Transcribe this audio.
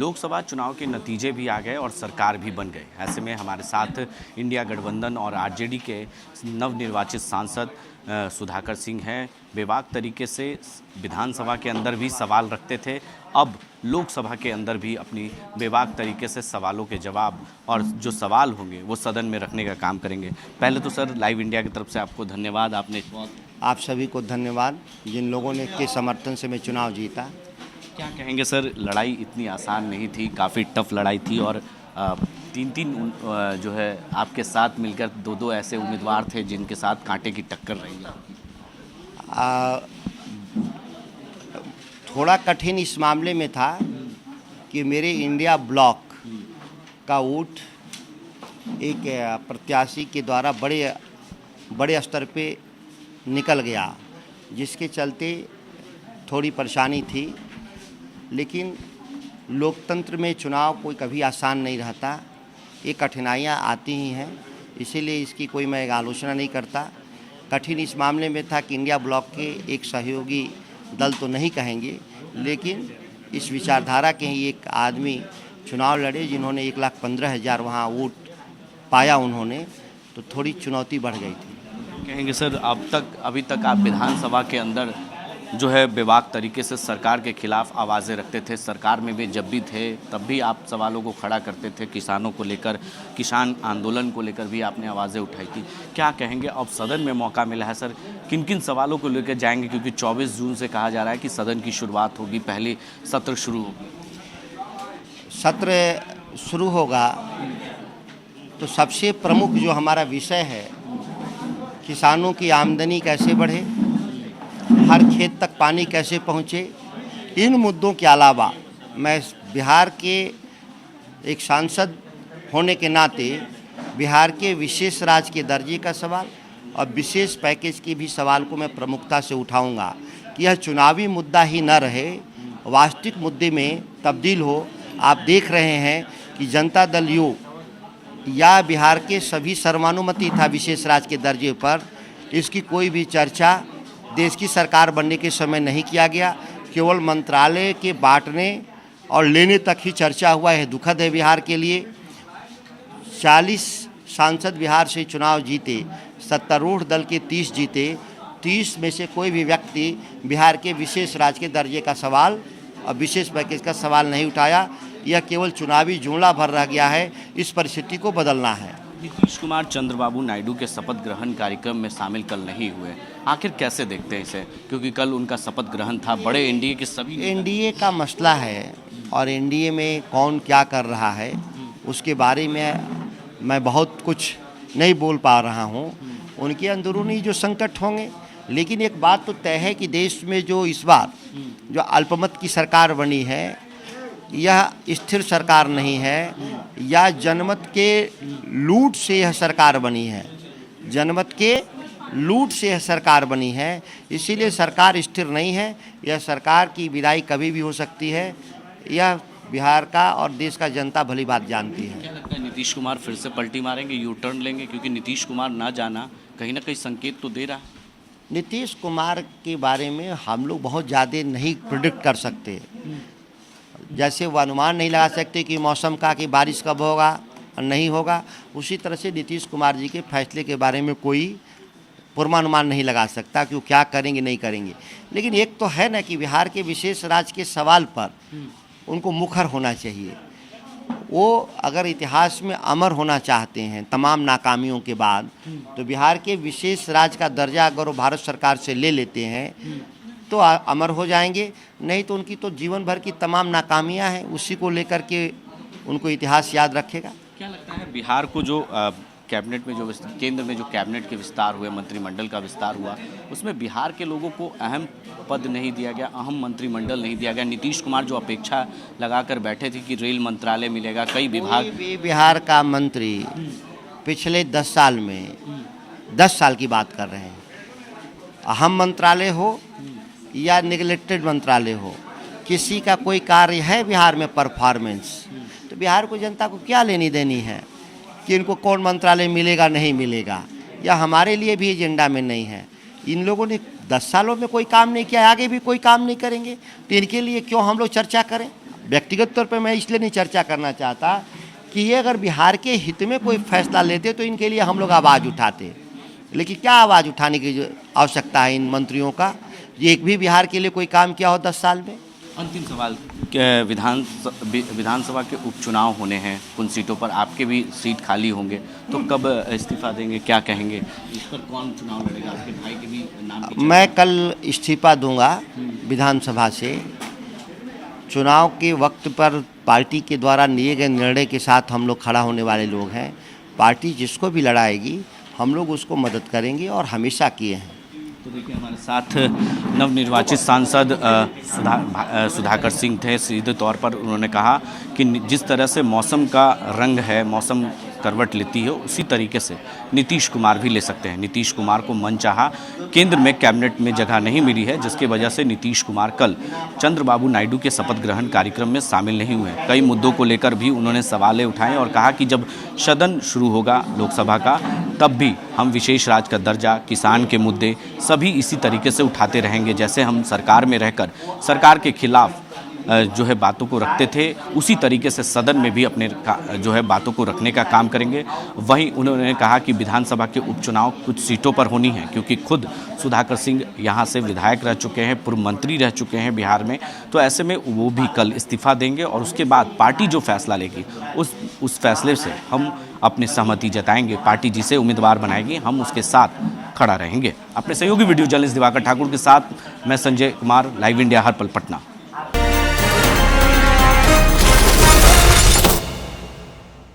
लोकसभा चुनाव के नतीजे भी आ गए और सरकार भी बन गए। ऐसे में हमारे साथ इंडिया गठबंधन और आरजेडी के नवनिर्वाचित सांसद सुधाकर सिंह हैं। बेबाक तरीके से विधानसभा के अंदर भी सवाल रखते थे, अब लोकसभा के अंदर भी अपनी बेबाक तरीके से सवालों के जवाब और जो सवाल होंगे वो सदन में रखने का काम करेंगे। पहले तो सर लाइव इंडिया की तरफ से आपको धन्यवाद। आपने आप सभी को धन्यवाद जिन लोगों ने के समर्थन से मैं चुनाव जीता। क्या कहेंगे सर, लड़ाई इतनी आसान नहीं थी, काफ़ी टफ लड़ाई थी और तीन जो है आपके साथ मिलकर दो ऐसे उम्मीदवार थे जिनके साथ कांटे की टक्कर रही है। थोड़ा कठिन इस मामले में था कि मेरे इंडिया ब्लॉक का वोट एक प्रत्याशी के द्वारा बड़े स्तर पे निकल गया, जिसके चलते थोड़ी परेशानी थी। लेकिन लोकतंत्र में चुनाव कोई कभी आसान नहीं रहता, ये कठिनाइयाँ आती ही हैं, इसीलिए इसकी कोई मैं आलोचना नहीं करता। कठिन इस मामले में था कि इंडिया ब्लॉक के एक सहयोगी दल तो नहीं कहेंगे, लेकिन इस विचारधारा के ही एक आदमी चुनाव लड़े जिन्होंने 1,15,000 वहाँ वोट पाया उन्होंने, तो थोड़ी चुनौती बढ़ गई थी। कहेंगे सर, अभी तक आप विधानसभा के अंदर जो है बेबाक तरीके से सरकार के खिलाफ आवाज़ें रखते थे। सरकार में भी जब भी थे तब भी आप सवालों को खड़ा करते थे, किसानों को लेकर, किसान आंदोलन को लेकर भी आपने आवाज़ें उठाई थी। क्या कहेंगे, अब सदन में मौका मिला है सर, किन किन सवालों को लेकर जाएंगे? क्योंकि 24 जून से कहा जा रहा है कि सदन की शुरुआत होगी, पहले सत्र शुरू होगी। सत्र शुरू होगा तो सबसे प्रमुख जो हमारा विषय है, किसानों की आमदनी कैसे बढ़े, हर खेत तक पानी कैसे पहुँचे, इन मुद्दों के अलावा मैं बिहार के एक सांसद होने के नाते बिहार के विशेष राज्य के दर्जे का सवाल और विशेष पैकेज के भी सवाल को मैं प्रमुखता से उठाऊंगा कि यह चुनावी मुद्दा ही न रहे, वास्तविक मुद्दे में तब्दील हो। आप देख रहे हैं कि जनता दल यू या बिहार के सभी सर्वानुमति था विशेष राज्य के दर्जे पर, इसकी कोई भी चर्चा देश की सरकार बनने के समय नहीं किया गया। केवल मंत्रालय के बांटने और लेने तक ही चर्चा हुआ है। दुखद है बिहार के लिए। 40 सांसद बिहार से चुनाव जीते, सत्तारूढ़ दल के 30 जीते, 30 में से कोई भी व्यक्ति बिहार के विशेष राज्य के दर्जे का सवाल और विशेष पैकेज का सवाल नहीं उठाया। यह केवल चुनावी जुमला भर रह गया है। इस परिस्थिति को बदलना है। नीतीश कुमार चंद्रबाबू नायडू के शपथ ग्रहण कार्यक्रम में शामिल कल नहीं हुए, आखिर कैसे देखते हैं इसे? क्योंकि कल उनका शपथ ग्रहण था, बड़े एनडीए के सभी एनडीए का मसला है और एनडीए में कौन क्या कर रहा है उसके बारे में मैं बहुत कुछ नहीं बोल पा रहा हूँ। उनके अंदरूनी जो संकट होंगे, लेकिन एक बात तो तय है कि देश में जो इस बार जो अल्पमत की सरकार बनी है, यह स्थिर सरकार नहीं है, या जनमत के लूट से यह सरकार बनी है। जनमत के लूट से यह सरकार बनी है, इसीलिए सरकार स्थिर नहीं है। यह सरकार की विदाई कभी भी हो सकती है, यह बिहार का और देश का जनता भली बात जानती है। क्या लगता है नीतीश कुमार फिर से पलटी मारेंगे, यू टर्न लेंगे? क्योंकि नीतीश कुमार ना जाना कहीं ना कहीं संकेत तो दे रहा है। नीतीश कुमार के बारे में हम लोग बहुत ज़्यादा नहीं प्रिडिक्ट कर सकते। जैसे वो अनुमान नहीं लगा सकते कि मौसम का, कि बारिश कब होगा और नहीं होगा, उसी तरह से नीतीश कुमार जी के फैसले के बारे में कोई पूर्वानुमान नहीं लगा सकता कि वो क्या करेंगे नहीं करेंगे। लेकिन एक तो है ना कि बिहार के विशेष राज्य के सवाल पर उनको मुखर होना चाहिए। वो अगर इतिहास में अमर होना चाहते हैं तमाम नाकामियों के बाद, तो बिहार के विशेष राज्य का दर्जा अगर वो भारत सरकार से ले लेते हैं तो अमर हो जाएंगे। नहीं तो उनकी तो जीवन भर की तमाम नाकामियां हैं, उसी को लेकर के उनको इतिहास याद रखेगा। क्या लगता है बिहार को जो कैबिनेट में जो केंद्र में जो कैबिनेट के विस्तार हुए, मंत्रिमंडल का विस्तार हुआ, उसमें बिहार के लोगों को अहम पद नहीं दिया गया, अहम मंत्रिमंडल नहीं दिया गया? नीतीश कुमार जो अपेक्षा लगाकर बैठे थे कि रेल मंत्रालय मिलेगा, कई विभाग। भी बिहार का मंत्री पिछले 10 साल में 10 साल की बात कर रहे हैं, अहम मंत्रालय हो या निगलेक्टेड मंत्रालय हो, किसी का कोई कार्य है बिहार में परफॉर्मेंस? तो बिहार को जनता को क्या लेनी देनी है कि इनको कौन मंत्रालय मिलेगा नहीं मिलेगा, या हमारे लिए भी एजेंडा में नहीं है। इन लोगों ने 10 सालों में कोई काम नहीं किया, आगे भी कोई काम नहीं करेंगे, तो इनके लिए क्यों हम लोग चर्चा करें? व्यक्तिगत तौर पे मैं इसलिए नहीं चर्चा करना चाहता कि ये अगर बिहार के हित में कोई फैसला लेते तो इनके लिए हम लोग आवाज़ उठाते, लेकिन क्या आवाज़ उठाने की जो आवश्यकता है इन मंत्रियों का? ये एक भी बिहार के लिए कोई काम किया हो 10 साल में? अंतिम सवाल, विधानसभा के उपचुनाव होने हैं, उन सीटों पर आपके भी सीट खाली होंगे, तो कब इस्तीफा देंगे, क्या कहेंगे? इस पर कौन चुनाव लड़ेगा? आपके भाई के भी नाम की मैं कल इस्तीफा दूंगा विधानसभा से। चुनाव के वक्त पर पार्टी के द्वारा लिए गए निर्णय के साथ हम लोग खड़ा होने वाले लोग हैं। पार्टी जिसको भी लड़ाएगी हम लोग उसको मदद करेंगे और हमेशा किए हैं। तो देखिए, हमारे साथ नवनिर्वाचित सांसद सुधाकर सिंह थे। सीधे तौर पर उन्होंने कहा कि जिस तरह से मौसम का रंग है, मौसम करवट लेती है, उसी तरीके से नीतीश कुमार भी ले सकते हैं। नीतीश कुमार को मनचाहा केंद्र में कैबिनेट में जगह नहीं मिली है, जिसकी वजह से नीतीश कुमार कल चंद्रबाबू नायडू के शपथ ग्रहण कार्यक्रम में शामिल नहीं हुए। कई मुद्दों को लेकर भी उन्होंने सवालें उठाए और कहा कि जब सदन शुरू होगा लोकसभा का, तब भी हम विशेष राज्य का दर्जा, किसान के मुद्दे सभी इसी तरीके से उठाते रहेंगे। जैसे हम सरकार में रहकर सरकार के खिलाफ जो है बातों को रखते थे, उसी तरीके से सदन में भी अपने जो है बातों को रखने का काम करेंगे। वहीं उन्होंने कहा कि विधानसभा के उपचुनाव कुछ सीटों पर होनी है, क्योंकि खुद सुधाकर सिंह यहाँ से विधायक रह चुके हैं, पूर्व मंत्री रह चुके हैं बिहार में। तो ऐसे में वो भी कल इस्तीफा देंगे और उसके बाद पार्टी जो फैसला लेगी उस फैसले से हम अपनी सहमति जताएंगे। पार्टी जिसे उम्मीदवार बनाएगी हम उसके साथ खड़ा रहेंगे। अपने सहयोगी वीडियो जर्नलिस्ट दिवाकर ठाकुर के साथ मैं संजय कुमार, लाइव इंडिया, हर पल पटना।